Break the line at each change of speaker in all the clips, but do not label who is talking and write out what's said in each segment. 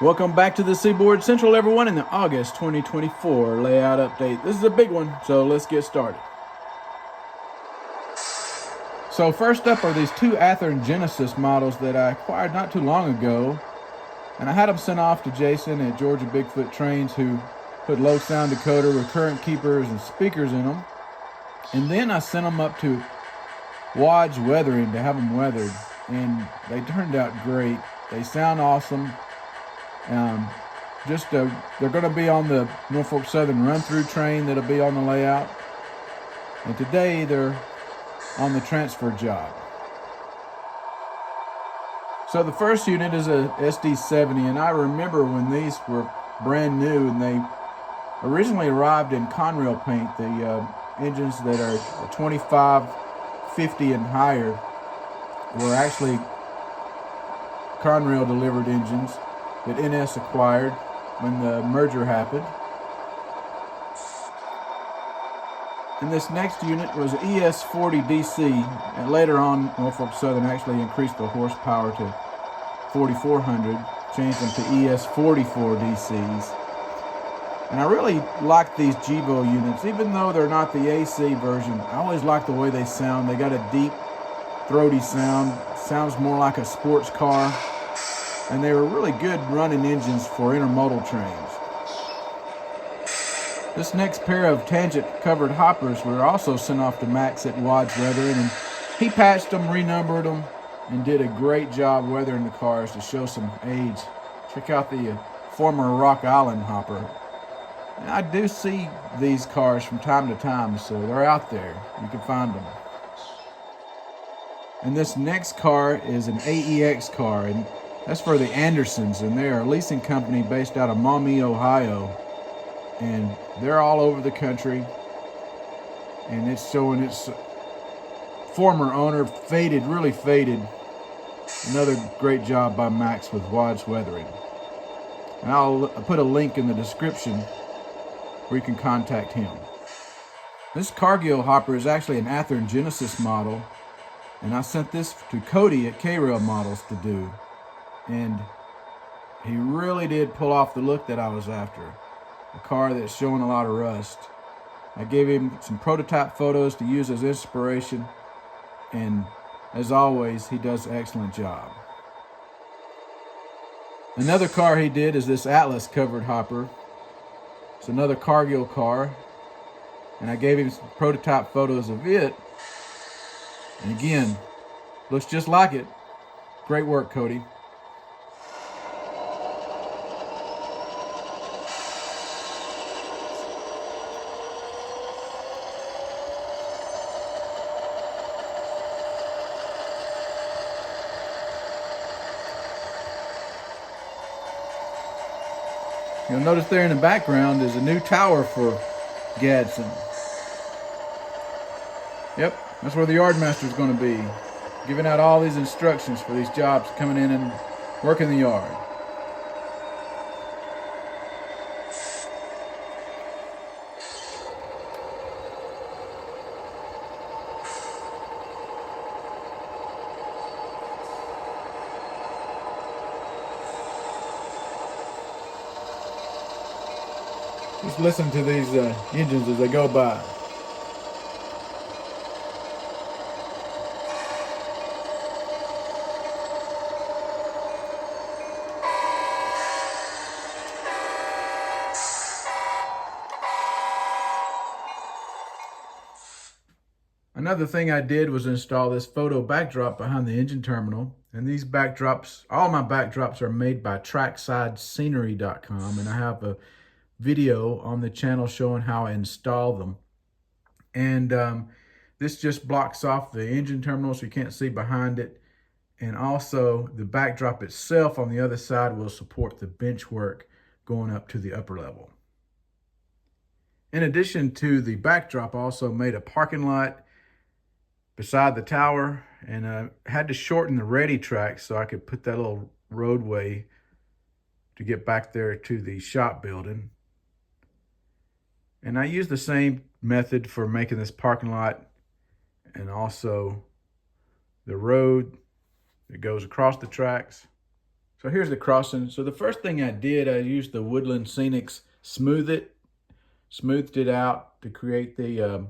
Welcome back to the Seaboard Central, everyone, in the August 2024 layout update. This is a big one, so let's get started. So first up are these two Athearn Genesis models that I acquired not too long ago, and I had them sent off to Jason at Georgia Bigfoot Trains, who put low sound decoder with current keepers and speakers in them. And then I sent them up to Wadge Weathering to have them weathered, and they turned out great. They sound awesome. They're going to be on the Norfolk Southern run-through train that'll be on the layout. And today they're on the transfer job. So the first unit is a SD70, and I remember when these were brand new and they originally arrived in Conrail paint. The engines that are 25, 50 and higher were actually Conrail delivered engines that NS acquired when the merger happened. And this next unit was ES40 DC, and later on Norfolk Southern actually increased the horsepower to 4,400, changed them to ES44 DCs. And I really like these GEVO units, even though they're not the AC version. I always like the way they sound. They got a deep, throaty sound. Sounds more like a sports car. And they were really good running engines for intermodal trains. This next pair of tangent covered hoppers were also sent off to Max at Wadge Weathering, and he patched them, renumbered them, and did a great job weathering the cars to show some age. Check out the former Rock Island hopper. And I do see these cars from time to time, so they're out there. You can find them. And this next car is an AEX car, and that's for the Andersons, and they're a leasing company based out of Maumee, Ohio. And they're all over the country. And it's showing its former owner, faded, really faded. Another great job by Max with Wadge Weathering. And I'll put a link in the description where you can contact him. This Cargill hopper is actually an Athearn Genesis model. And I sent this to Cody at K-Rail Models to do. And he really did pull off the look that I was after. A car that's showing a lot of rust. I gave him some prototype photos to use as inspiration, and as always, he does an excellent job. Another car he did is this Atlas covered hopper. It's another Cargill car, and I gave him some prototype photos of it. And again, looks just like it. Great work, Cody. You'll notice there in the background is a new tower for Gadsden. Yep, that's where the yardmaster is going to be, giving out all these instructions for these jobs coming in and working the yard. Just listen to these engines as they go by. Another thing I did was install this photo backdrop behind the engine terminal. And these backdrops, all my backdrops are made by TracksideScenery.com, and I have a video on the channel showing how I install them. And this just blocks off the engine terminal so you can't see behind it. And also the backdrop itself on the other side will support the bench work going up to the upper level. In addition to the backdrop, I also made a parking lot beside the tower, and had to shorten the ready track so I could put that little roadway to get back there to the shop building. And I used the same method for making this parking lot and also the road that goes across the tracks. So here's the crossing. So the first thing I did, I used the Woodland Scenics smoothed it out to create the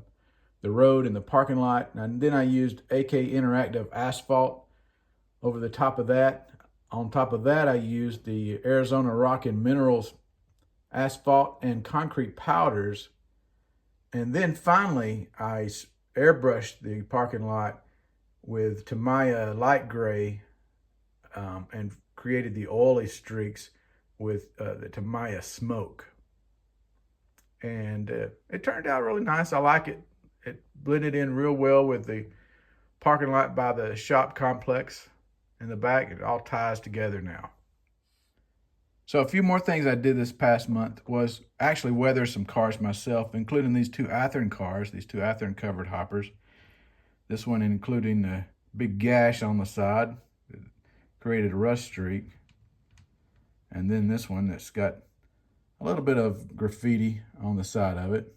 road and the parking lot. And then I used AK Interactive Asphalt over the top of that. On top of that, I used the Arizona Rock and Minerals asphalt and concrete powders. And then finally, I airbrushed the parking lot with Tamiya light gray and created the oily streaks with the Tamiya smoke. And it turned out really nice. I like it. It blended in real well with the parking lot by the shop complex in the back. It all ties together now. So a few more things I did this past month was actually weather some cars myself, including these two Athearn cars, these two Athearn covered hoppers. This one including a big gash on the side that created a rust streak. And then this one that's got a little bit of graffiti on the side of it.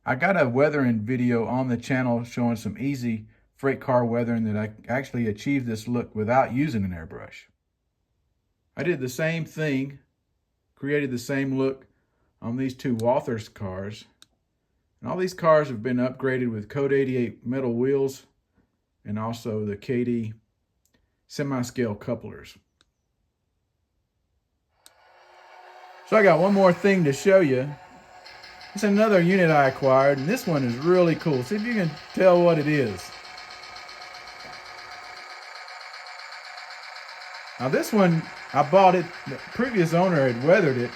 I got a weathering video on the channel showing some easy freight car weathering that I actually achieved this look without using an airbrush. I did the same thing, created the same look on these two Walthers cars. And all these cars have been upgraded with Code 88 metal wheels and also the KD semi-scale couplers. So I got one more thing to show you. It's another unit I acquired, and this one is really cool. See if you can tell what it is. Now this one, I bought it, the previous owner had weathered it.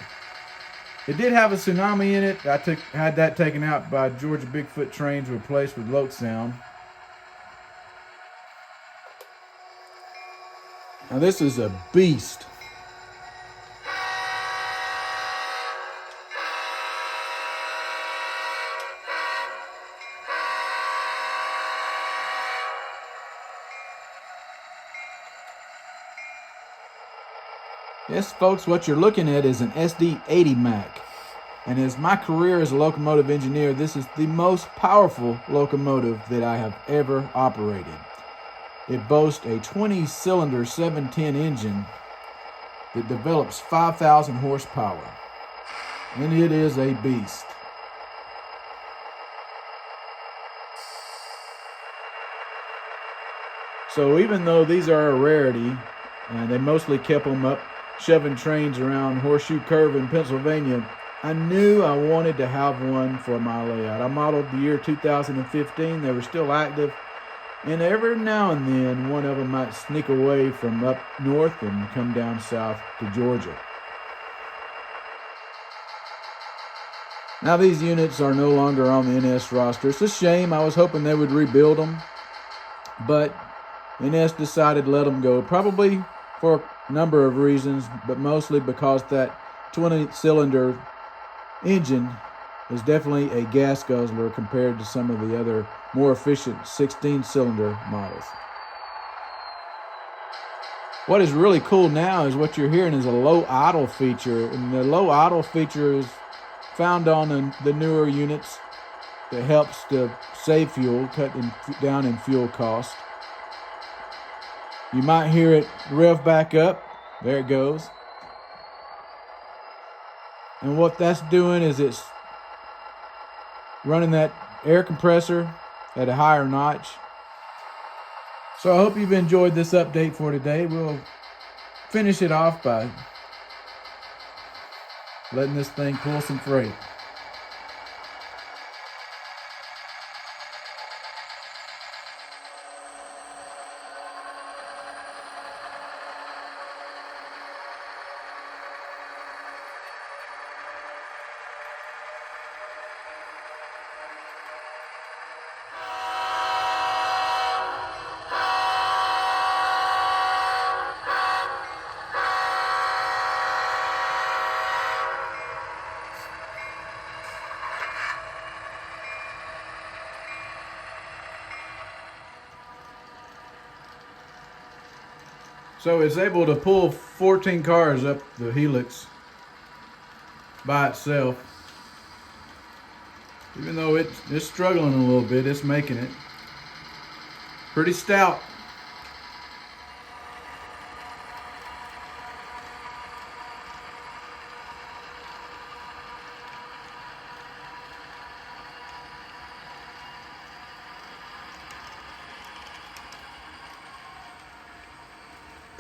It did have a tsunami in it. I had that taken out by Georgia Bigfoot trains, replaced with Loke Sound. Now this is a beast. Yes, folks, what you're looking at is an SD80 Mac. And as my career as a locomotive engineer, this is the most powerful locomotive that I have ever operated. It boasts a 20-cylinder 710 engine that develops 5,000 horsepower. And it is a beast. So even though these are a rarity, and they mostly kept them up shoving trains around Horseshoe Curve in Pennsylvania, I knew I wanted to have one for my layout. I modeled the year 2015. They were still active. And every now and then, one of them might sneak away from up north and come down south to Georgia. Now these units are no longer on the NS roster. It's a shame. I was hoping they would rebuild them. But NS decided to let them go, probably for a number of reasons, but mostly because that 20-cylinder engine is definitely a gas guzzler compared to some of the other more efficient 16-cylinder models. What is really cool now is what you're hearing is a low idle feature, and the low idle feature is found on the newer units that helps to save fuel, cut down in fuel cost. You might hear it rev back up. There it goes. And what that's doing is it's running that air compressor at a higher notch. So I hope you've enjoyed this update for today. We'll finish it off by letting this thing pull some freight. So it's able to pull 14 cars up the helix by itself. Even though it's struggling a little bit, it's making it. Pretty stout.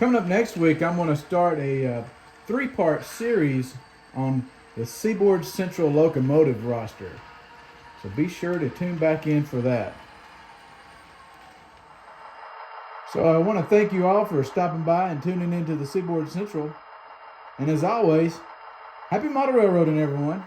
Coming up next week, I'm going to start a 3-part series on the Seaboard Central locomotive roster. So be sure to tune back in for that. So I want to thank you all for stopping by and tuning into the Seaboard Central. And as always, happy model railroading, everyone.